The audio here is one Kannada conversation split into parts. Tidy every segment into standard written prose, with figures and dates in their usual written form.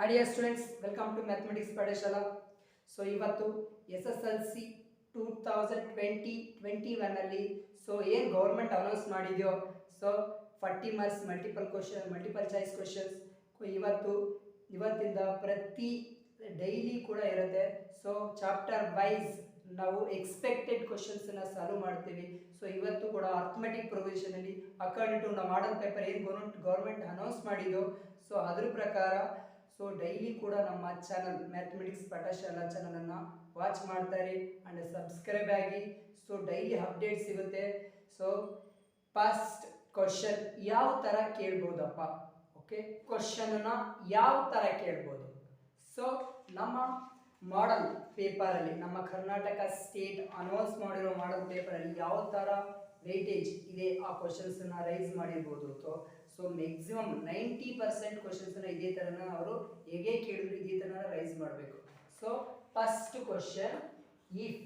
Dear students, welcome to Mathematics Padashala. So ಇವತ್ತು SSLC 2020-21 ಅಲ್ಲಿ ಸೊ ಏನು ಗೌರ್ಮೆಂಟ್ ಅನೌನ್ಸ್ ಮಾಡಿದೆಯೋ so 40 marks multiple choice questions ಇವತ್ತಿಂದ ಪ್ರತಿ ಡೈಲಿ ಕೂಡ ಇರುತ್ತೆ. ಸೊ ಚಾಪ್ಟರ್ ವೈಸ್ ನಾವು ಎಕ್ಸ್ಪೆಕ್ಟೆಡ್ ಕ್ವಶನ್ಸನ್ನು ಸಾಲ್ವ್ ಮಾಡ್ತೀವಿ. ಸೊ ಇವತ್ತು ಕೂಡ ಅರ್ಥಮೆಟಿಕ್ ಪ್ರೋಗ್ರೆಷನಲ್ಲಿ ಅಕಾರ್ಡಿಂಗ್ ಟು ನಾವು ಮಾಡಲ್ ಪೇಪರ್ ಏನು ಗೌರ್ಮೆಂಟ್ ಅನೌನ್ಸ್ ಮಾಡಿದೋ ಸೊ ಅದ್ರ ಪ್ರಕಾರ ಸೊ ಡೈಲಿ ಕೂಡ ನಮ್ಮ ಚಾನಲ್ ಮ್ಯಾಥಮೆಟಿಕ್ಸ್ ಪಾಠಶಾಲಾ ಚಾನಲನ್ನು ವಾಚ್ ಮಾಡ್ತಾರೆ ಆ್ಯಂಡ್ ಸಬ್ಸ್ಕ್ರೈಬ್ ಆಗಿ. ಸೊ ಡೈಲಿ ಅಪ್ಡೇಟ್ ಸಿಗುತ್ತೆ. ಸೊ ಫಸ್ಟ್ ಕ್ವಶನ್ ಯಾವ ಥರ ಕೇಳ್ಬೋದಪ್ಪ, ಓಕೆ, ಕ್ವಶನನ್ನು ಯಾವ ಥರ ಕೇಳ್ಬೋದು. ಸೊ ನಮ್ಮ ಮಾಡಲ್ ಪೇಪರಲ್ಲಿ ನಮ್ಮ ಕರ್ನಾಟಕ ಸ್ಟೇಟ್ ಅನೌನ್ಸ್ ಮಾಡಿರೋ ಮಾಡಲ್ ಪೇಪರಲ್ಲಿ ಯಾವ ಥರ ವೇಟೇಜ್ ಇದೆ ಆ ಕ್ವಶನ್ಸನ್ನು ರೈಸ್ ಮಾಡಿರ್ಬೋದು. ಸೊ ಮ್ಯಾಕ್ಸಿಮಮ್ 90% ಕ್ವಶನ್ಸನ್ನು ಇದೇ ಥರನ ಅವರು ಹೇಗೆ ಕೇಳಿದ್ರು ಇದೇ ಥರನ ರೈಸ್ ಮಾಡಬೇಕು. So first question, if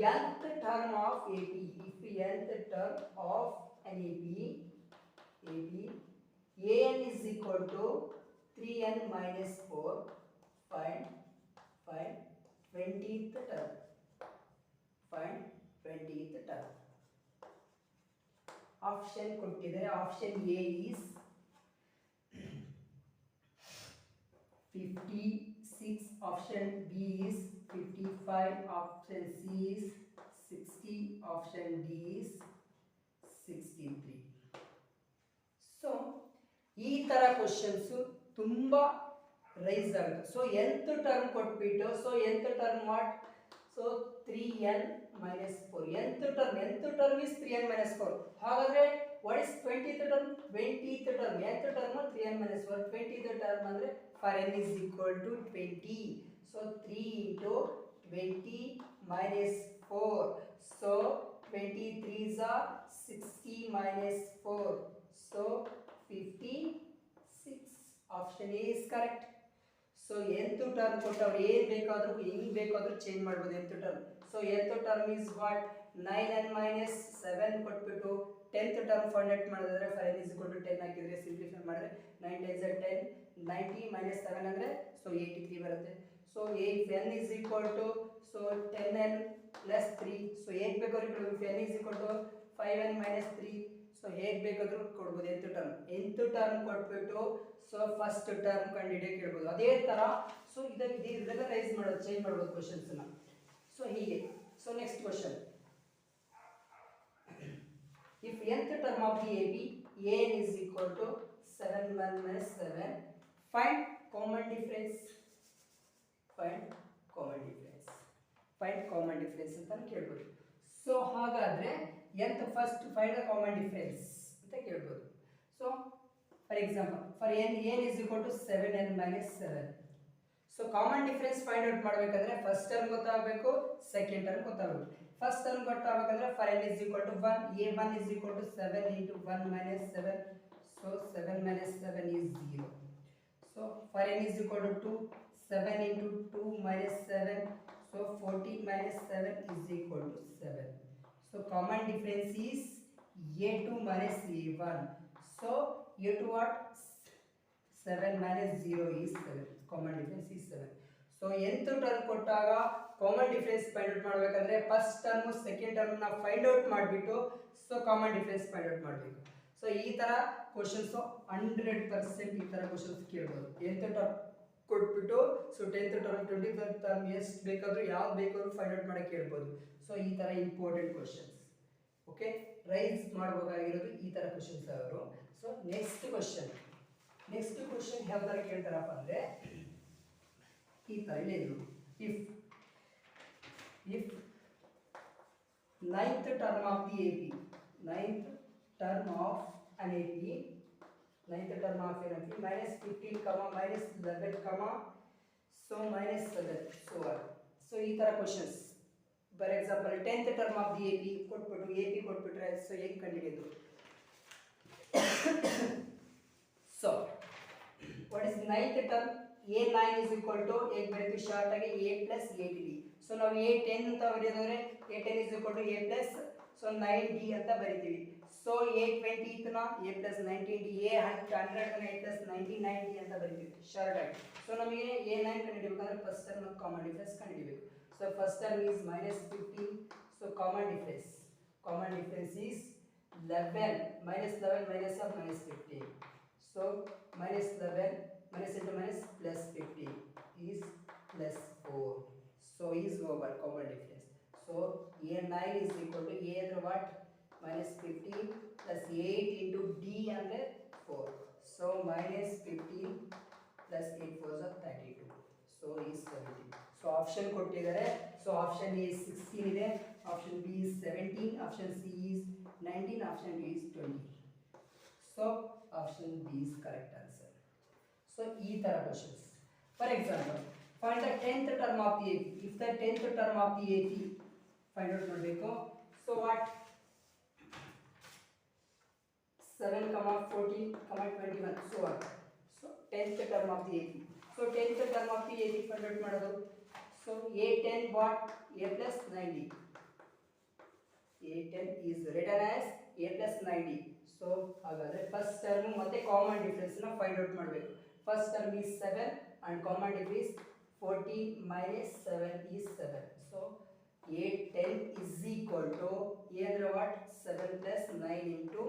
nth term of AP, if nth term of an AP an is equal to 3n minus 4, find 20th term. Find 20th term. Option ಕೊಟ್ಟಿದ್ದಾರೆ. Option A is 56, option B is 55, option C is 60, option D is 63. So ಈ ಥರ ಕ್ವಶನ್ಸು ತುಂಬ ರೈಸ್ ಆಗುತ್ತೆ. ಸೊ nth ಟರ್ಮ್ ಕೊಟ್ಬಿಟ್ಟು so nth term what, so 3n minus 4. nth term is 3n minus 4. ಹಾಗಾದ್ರೆ what is 20th term? 20th term. nth term 3n minus 4. 20th term ಅಂದ್ರೆ for n is equal to 20. So 3 into 20 minus 4. So 23 is 60 minus 4. So 56. Option A is correct. So nth term ಕೊಟ್ಟವ್ರು ಏನು ಬೇಕಾದರೂ ಹೆಂಗೆ ಬೇಕಾದರೂ ಚೇಂಜ್ ಮಾಡ್ಬೋದು nth term. So nth term is what 9n minus 7 ಕೊಟ್ಬಿಟ್ಟು 10th ಟರ್ಮ್ ಫಾರ್ಮ್ಯಾಟ್ ಮಾಡಿದ್ರೆ 5n is equal to 10 ಹಾಕಿದ್ರೆ ಸಿಂಪ್ಲಿಫೈ ಮಾಡಿದ್ರೆ 9 times 10 90 minus 7 ಅಂದರೆ ಸೊ 83 ಬರುತ್ತೆ. So n is equal to so 10n plus 3. So ಹೇಗೆ ಬೇಕಾದ್ರೂ ಕೊಡ್ಬೋದು. n is equal to 5n minus 3. So ಹೇಗೆ ಬೇಕಾದರೂ ಕೊಡ್ಬೋದು nth ಟರ್ಮ್ ಕೊಟ್ಬಿಟ್ಟು ಸೊ ಫಸ್ಟ್ ಟರ್ಮ್ ಕಂಡುಹಿಡಿಯೋಕೆ ಕೇಳ್ಬೋದು. ಅದೇ ಥರ ಸೊ ಇದೆಲ್ಲ ರೈಸ್ ಮಾಡೋದು ಚೇಂಜ್ ಮಾಡ್ಬೋದು ಕ್ವಶನ್ಸನ್ನ. ಸೊ ಹೀಗೆ. So next question, if nth term of the AP an is equal to 7 1 minus 7, find common difference. Find common difference ಅಂತ ಕೇಳ್ಬೋದು. ಸೊ ಹಾಗಾದ್ರೆ nth first find the common difference ಅಂತ ಕೇಳ್ಬೋದು. So for example for n is equal to 7n minus 7. So common difference find out ಮಾಡಬೇಕಂದ್ರೆ ಫಸ್ಟ್ ಟರ್ಮ್ ಗೊತ್ತಾಗಬೇಕು, ಸೆಕೆಂಡ್ ಟರ್ಮ್ ಗೊತ್ತಾಗಬೇಕು. ಫಸ್ಟ್ ಟರ್ಮ್ ಗೊತ್ತಾಗಬೇಕಂದ್ರೆ for n is equal to 1, a1 is equal to 7 into 1 minus 7. So 7 minus 7 is 0. So for n is equal to 2, 7 into 2 minus 7. So 14 minus 7 is equal to 7. So common difference is a2 minus a1. So a2 what? 7 minus 0 is 7. Common difference is 7. So nth term ಕೊಟ್ಟಾಗ ಕಾಮನ್ ಡಿಫರೆನ್ಸ್ ಫೈಂಡ್ ಔಟ್ ಮಾಡಬೇಕಂದ್ರೆ ಫಸ್ಟ್ ಟರ್ಮ್ ಸೆಕೆಂಡ್ ಟರ್ಮ್ ನ ಫೈಂಡ್ ಔಟ್ ಮಾಡಿಬಿಟ್ಟು so common difference find out ಮಾಡಬೇಕು. ಸೊ ಈ ತರ ಕ್ವಶನ್ಸ್ 100% ಈ ತರ ಕ್ವಶನ್ಸ್ ಕೇಳಬಹುದು. nth ಟರ್ಮ್ ಕೊಟ್ಬಿಟ್ಟು so 10th term 20th term ಎಷ್ಟು ಬೇಕಾದರೂ ಯಾವ್ದು ಬೇಕಾದ್ರೂ ಫೈಂಡ್ ಔಟ್ ಮಾಡಕ್ಕೆ ಹೇಳ್ಬೋದು. ಸೊ ಈ ಥರ ಇಂಪಾರ್ಟೆಂಟ್ ಕ್ವಶನ್ಸ್ ಓಕೆ ರೈಸ್ ಮಾಡಬೇಕಾಗಿರೋದು ಈ ಥರ ಕ್ವಶನ್ಸ್ ಅವರು. ಸೊ ನೆಕ್ಸ್ಟ್ ಕ್ವಶನ್ ಯಾವ ಥರ ಕೇಳ್ತಾರಪ್ಪ ಅಂದರೆ ಈ ಥರ ಇಲ್ಲೇ ನೋಡಿ, if 9th term of the AP, 9th term of an AP, 9th term of an AP minus 15 comma minus 11 comma so minus 7 so on. So ಈ ತರ questions for example 10th term of the AP ಕೊಟ್ಬಿಟ್ರೆ ಸೊ ಹೇಗೆ ಕಂಡುಹಿಡಿಯೋದು. So what is 9th term? a9 is equal to ಹೇಗೆ ಬರೀತೀವಿ ಶಾರ್ಟ್ ಆಗಿ a plus 8d. ಸೊ ನಾವು a10 ಅಂತ ಬರೆಯೋದಾದ್ರೆ a10 is equal to a plus so 9d ಅಂತ ಬರಿತೀವಿ. ಸೊ A20 ಇತ್ತನ A plus 90 into A100 A plus 90 ಅಂತ ಬರೀತೀವಿ ಶಾರ್ಟ್ ಆಗಿ. ಸೊ ನಮಗೆ A9 ಕಂಡುಹಿಡಿಯಬೇಕಂದ್ರೆ ಫಸ್ಟ್ ಟರ್ಮ್ ಮತ್ತು ಕಾಮನ್ ಡಿಫರೆನ್ಸ್ ಕಂಡುಹಿಡಿಯಬೇಕು. So first term is -15. So common difference is 11 -11 minus of -15. So -11 minus into minus plus 15 is plus 4. So is over common difference. So A9 is equal to A under what? -15 plus 8 into D under 4. So -15 plus 8 4s are 32. So is 17. So option ಕೊಟ್ಟಿದ್ದಾರೆ. So option A is 16 ಇದೆ, option B is 17, option C is 19, option D is 20. So option B is correct answer. So ಈ ತರ questions. For example, find the 10th term of the AP. If the 10th term of the AP find out ಮಾಡಬೇಕು. So what? 7, 14, 21. So what? So 10th term of the AP. So 10th term of the AP find out ಮಾಡೋದು. So A10 what? A plus 90. A10 is written as A plus 90. So ಹಾಗಾದ್ರೆ ಫಸ್ಟ್ ಟರ್ಮ್ ಮತ್ತೆ ಕಾಮನ್ ಡಿಫರೆನ್ಸ್ ನ ಫೈಂಡ್ ಔಟ್ ಮಾಡಬೇಕು. First term is 7 and common difference 14 minus 7 is 7. So A10 is equal to A ಅಂದ್ರೆ what? 7 plus 9 into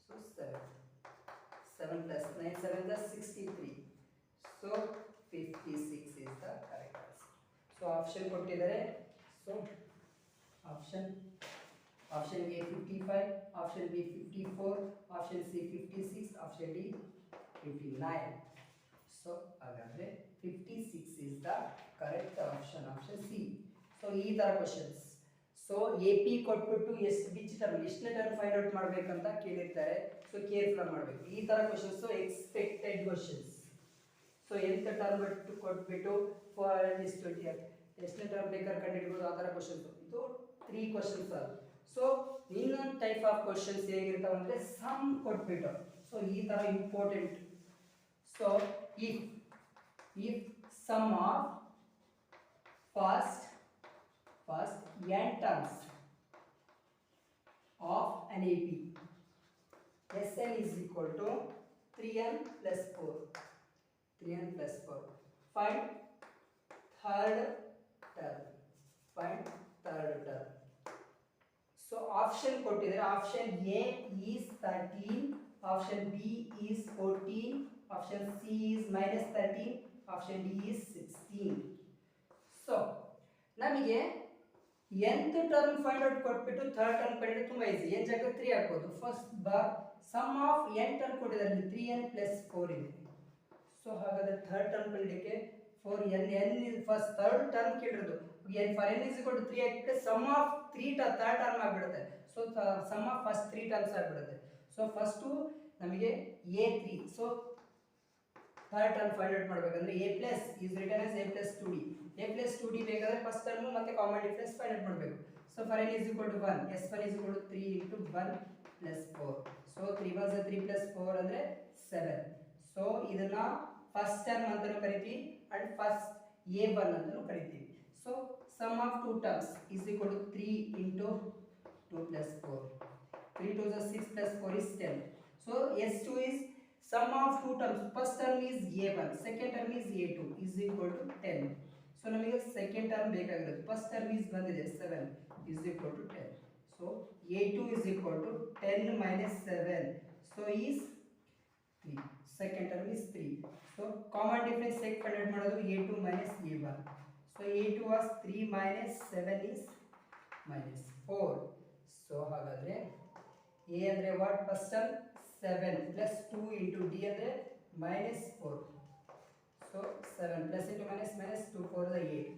so 7. 7 plus 9 7 plus 63. So 56 is the correct answer. So option ಕೊಟ್ಟಿದ್ದಾರೆ. So option A 55, option B 54, option C 56, option D 59. So ಹಾಗಾದ್ರೆ 56 is the correct option, option C. So ಈ ತರ questions. So AP ಕೊಟ್ಬಿಟ್ಟು which term ಎಷ್ಟನೇ ಟರ್ಮ್ ಫೈಂಡ್ ಔಟ್ ಮಾಡಬೇಕಂತ ಕೇಳಿರ್ತಾರೆ. ಸೊ ಕೇರ್ಫುಲ್ ಮಾಡಬೇಕು ಈ ತರ questions. So expected questions. So ಎಂತ ಟರ್ಮ್ ಕೊಟ್ಬಿಟ್ಟು ಫಾರ್ ದಿಸ್ 20 ಎಷ್ಟನೇ ಟರ್ಮ್ ಬೇಕಾದ್ರೆ ಕಂಡುಹಿಡಿಯಬಹುದು ಆ ತರ questions. ಇದು 3 questions are. ಸೊ ಇನ್ನೊಂದು ಟೈಪ್ ಆಫ್ ಕ್ವಶನ್ಸ್ ಹೇಗಿರ್ತಾವೆ ಅಂದರೆ ಸಮ್ ಕೊಟ್ಬಿಟ್ಟು ಸೊ ಈ ಥರ important. So if sum of first n terms of an AP Sn is equal to 3n plus 4. Find third term. So option ಕೊಟ್ಟಿದ್ದಾರೆ. Option A is 13, option B is 14, option C is -13, option D is 16. So ನಮಗೆ nth ಟರ್ಮ್ ಫೈಂಡ್ ಔಟ್ ಕೊಟ್ಬಿಟ್ಟು ಥರ್ಡ್ ಟರ್ಮ್ ಕಂಡು ತುಂಬಾ ಈಸಿ. n ಜಾಗ 3 ಹಾಕಬಹುದು. First sum of n term ಕೊಟ್ಟಿದ್ದಾರೆ 3n plus 4 ಇದೆ. ಸೊ ಹಾಗಾದ್ರೆ ಥರ್ಡ್ ಟರ್ಮ್ ಕಂಡಿಕ್ಕೆ 4n ಫಸ್ಟ್ ಥರ್ಡ್ ಟರ್ಮ್ ಕೇಳಿರೋದು for n is equal to 3 ಹಾಕಿದ್ರೆ ಸಮ್ ಆಫ್ 3 ಥರ್ಡ್ ಟರ್ಮ್ ಆಗಿಬಿಡುತ್ತೆ. So sum of first 3 terms ಆಗಿಬಿಡುತ್ತೆ. ಸೊ ಫಸ್ಟ್ ನಮಗೆ A3. So third term find out ಮಾಡಬೇಕಂದ್ರೆ A plus is written as A plus 2D. A plus 2D ಬೇಕಾದ್ರೆ ಫಸ್ಟ್ ಟರ್ಮ್ ಮತ್ತೆ ಕಾಮನ್ ಡಿಫರೆನ್ಸ್ ಫೈಂಡ್ ಔಟ್ ಮಾಡಬೇಕು. So for n is equal to 1, S1 is equal to 3 into 1 plus 4. So 3 1 3 plus 4 ಅಂದ್ರೆ 7. ಸೊ ಇದನ್ನ ಫಸ್ಟ್ ಟರ್ಮ್ ಅಂತಾನೂ ಕರಿತೀವಿ ಅಂಡ್ ಫಸ್ಟ್ A1 ಅಂತಾನೂ ಕರಿತೀವಿ. So sum of two terms is equal to 3 into 2 plus 4. 3 2 is 6 plus 4 is 10. So S2 is sum of two terms. First term is A1, second term is A2 is equal to 10. So ನಮಗೆ second term ಬೇಕಾಗಿರೋದು. First term is ಬಂದಿದೆ 7 is equal to 10. So A2 is equal to 10 minus 7. So is 3. Second term is 3. So common difference check find ಮಾಡೋದು A2 minus A1. So A2 was 3 minus 7 is minus 4. So ಹಾಗಾದ್ರೆ A ಅಂದ್ರೆ what? First term 7 plus 2 into D ಅಂದ್ರೆ minus 4. So 7 plus into minus 2 4 is 8.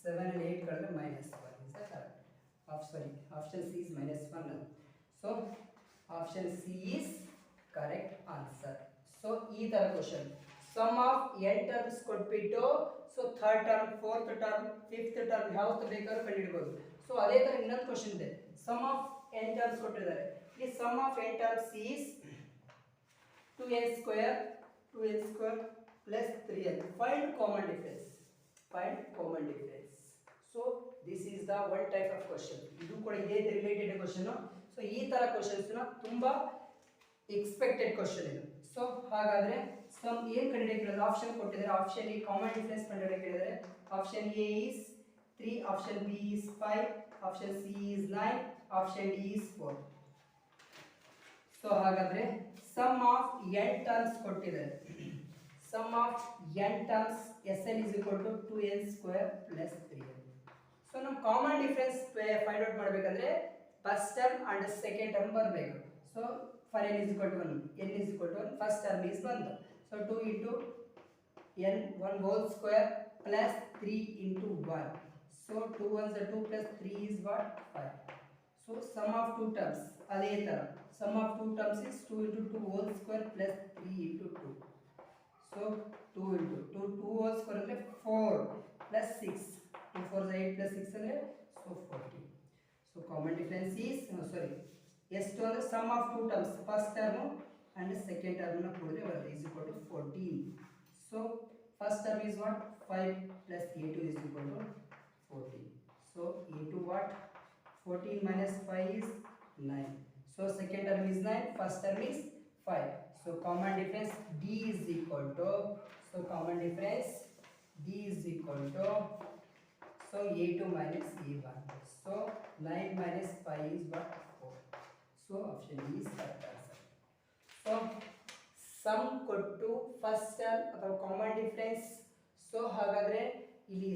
7 and 8 ಕಳೆದ್ರೆ minus 1 is the correct. Option C is minus 1. So option C is correct answer. So ಈ ತರ question sum of n terms ಕೊಟ್ಬಿಟ್ಟು so third term fourth term fifth term ಯಾವತ್ತು ಬೇಕಾದ್ರೂ ಕಂಡುಹಿಡಬಹುದು. ಸೊ ಅದೇ ತರ ಇನ್ನೊಂದು ಕ್ವಶನ್ ಇದೆ. ಸಮ್ ಆಫ್ n ಟರ್ಮ್ಸ್ ಕೊಟ್ಟಿದ್ದಾರೆ. ಈ sum of n terms is 2n square plus 3n. Find common difference. So this is the one type of question. ಇದು ಕೂಡ ಇದೇ ರಿಲೇಟೆಡ್ ಕ್ವಶನ್. ಸೊ ಈ ಥರ ಕ್ವಶನ್ಸ್ನ ತುಂಬ ಎಕ್ಸ್ಪೆಕ್ಟೆಡ್ ಕ್ವಶನ್ ಇದು. ಸೊ ಹಾಗಾದರೆ ಸಮ್ ಏನು ಕಂಡುಹಿಡಿಯೋದು ಆಪ್ಷನ್ ಕೊಟ್ಟಿದ್ದಾರೆ. ಆಪ್ಷನ್ ಎ ಕಾಮನ್ ಡಿಫರೆನ್ಸ್ ಕಂಡುಹಿಡಿಯೋಕೆ ಹೇಳಿದರೆ option A is 3, option B is 5, option C is 9, option D is 4. So ಹಾಗಾದರೆ ಸಮ್ ಆಫ್ n ಟರ್ಮ್ಸ್ ಕೊಟ್ಟಿದ್ದಾರೆ. Sum of n terms Sn is equal to 2n square plus 3n. So ನಮ್ಮ ಕಾಮನ್ ಡಿಫರೆನ್ಸ್ ಫೈಂಡ್ ಔಟ್ ಮಾಡಬೇಕಂದ್ರೆ first term and second term ಬರಬೇಕು. So for n is equal to 1, n is equal to 1, first term is 1. So 2 into n 1 whole square plus 3 into 1. So 2 ones are 2 plus 3 is what? 5. So sum of two terms ಅದೇ ತರ sum of two terms is 2 into 2 whole square plus 3 into 2. So 2 into 2 whole square ಅಂದ್ರೆ 4 plus 6. 2 4 is 8 plus 6 ಅಂದ್ರೆ so 14. So common difference is ಎಷ್ಟು ಅಂದ್ರೆ sum of two terms first term and second term ನ ಕೂಡಿದ್ರೆ ಬರುತ್ತೆ is equal to 14. So first term is what? 5 plus a2 is equal to 14. So a2 what? 14 minus 5 is 9. So second term is 9, first term is 5. So common difference D is equal to, so common difference D is equal to, so a2 minus a1. So 9 minus 5 is what? 4. So option D is correct answer. So sum ಕೊಟ್ಟು first term ಅಥವಾ common difference. So ಹಾಗಾದ್ರೆ ಇಲ್ಲಿ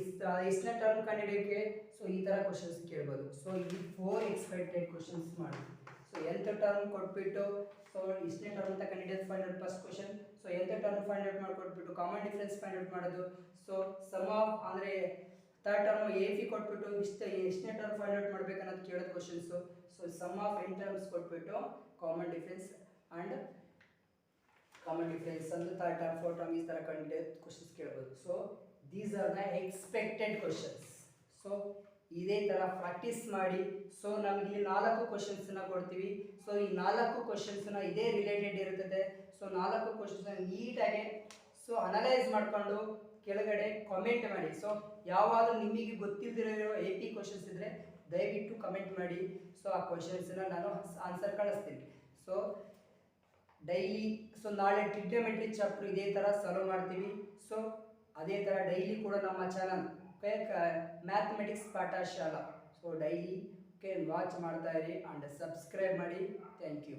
ಎಷ್ಟನೇ ಟರ್ಮ್ ಕಂಡುಹಿಡಿಯೋಕೆ ಸೊ ಈ ತರ ಕ್ವಶನ್ಸ್ ಕೇಳಬಹುದು. ಸೊ ಇಲ್ಲಿ 4 ಎಕ್ಸ್ಪೆಕ್ಟೆಡ್ ಕ್ವಶನ್ಸ್ ಮಾಡಿ. ಸೊ nth ಟರ್ಮ್ ಕೊಟ್ಬಿಟ್ಟು ಸೊ ಎಷ್ಟನೇ ಟರ್ಮ್ ಅಂತ ಕಂಡುಹಿಡಿಯೋದು find out first question. So nth term find out ಮಾಡ್ಕೊಟ್ಬಿಟ್ಟು ಕಾಮನ್ ಡಿಫರೆನ್ಸ್ ಫೈಂಡ್ ಔಟ್ ಮಾಡೋದು. ಸೊ ಸಮ್ ಆಫ್ ಅಂದ್ರೆ ಥರ್ಡ್ ಟರ್ಮ್ ಎಫಿ ಕೊಟ್ಬಿಟ್ಟು ಎಷ್ಟನೇ ಟರ್ಮ್ ಫೈಂಡ್ ಔಟ್ ಮಾಡ್ಬೇಕು ಅನ್ನೋದು ಕೇಳೋದು questions. So sum of n terms ಕೊಟ್ಬಿಟ್ಟು common difference and common difference ಅಂದ್ರೆ ಥರ್ಡ್ ಟರ್ಮ್ ಫೋರ್ತ್ ಟರ್ಮ್ ಈ ತರ ಕಂಡುಹಿಡಿಯೋದು ಕ್ವಶನ್ಸ್ ಕೇಳಬಹುದು. So these are the expected questions. So ಇದೇ ತರ ಪ್ರಾಕ್ಟೀಸ್ ಮಾಡಿ. ಸೊ ನಮಗೆ 4 ಕ್ವಶನ್ಸ್ ನ ಕೊಡ್ತೀವಿ. ಸೊ ಈ 4 ಕ್ವಶನ್ಸ್ ನ ಇದೇ ರಿಲೇಟೆಡ್ ಇರುತ್ತದೆ. ಸೊ 4 ಕ್ವಶನ್ಸ್ ನ ನೀಟಾಗಿ ಸೊ ಅನಲೈಸ್ ಮಾಡ್ಕೊಂಡು ಕೆಳಗಡೆ ಕಾಮೆಂಟ್ ಮಾಡಿ. ಸೊ ಯಾವಾದರೂ ನಿಮಗೆ ಗೊತ್ತಿಲ್ಲದಿರೋ AP ಕ್ವಶನ್ಸ್ ಇದ್ರೆ ದಯವಿಟ್ಟು ಕಮೆಂಟ್ ಮಾಡಿ. ಸೊ ಆ ಕ್ವಶನ್ಸ್ ನ ನಾನು ಆನ್ಸರ್ ಕಳಿಸ್ತೀನಿ. ಸೊ ಡೈಲಿ ಸೊ ನಾಳೆ ಟ್ರಿಗ್ನೋಮೆಟ್ರಿ ಚಾಪ್ಟರ್ ಇದೇ ತರ ಸಾಲ್ವ್ ಮಾಡ್ತೀವಿ. ಸೊ ಅದೇ ಥರ ಡೈಲಿ ಕೂಡ ನಮ್ಮ channel mathematics Pathashala so daily watch ಮಾಡ್ತಾ ಇರಿ ಆ್ಯಂಡ್ ಸಬ್ಸ್ಕ್ರೈಬ್ ಮಾಡಿ. Thank you.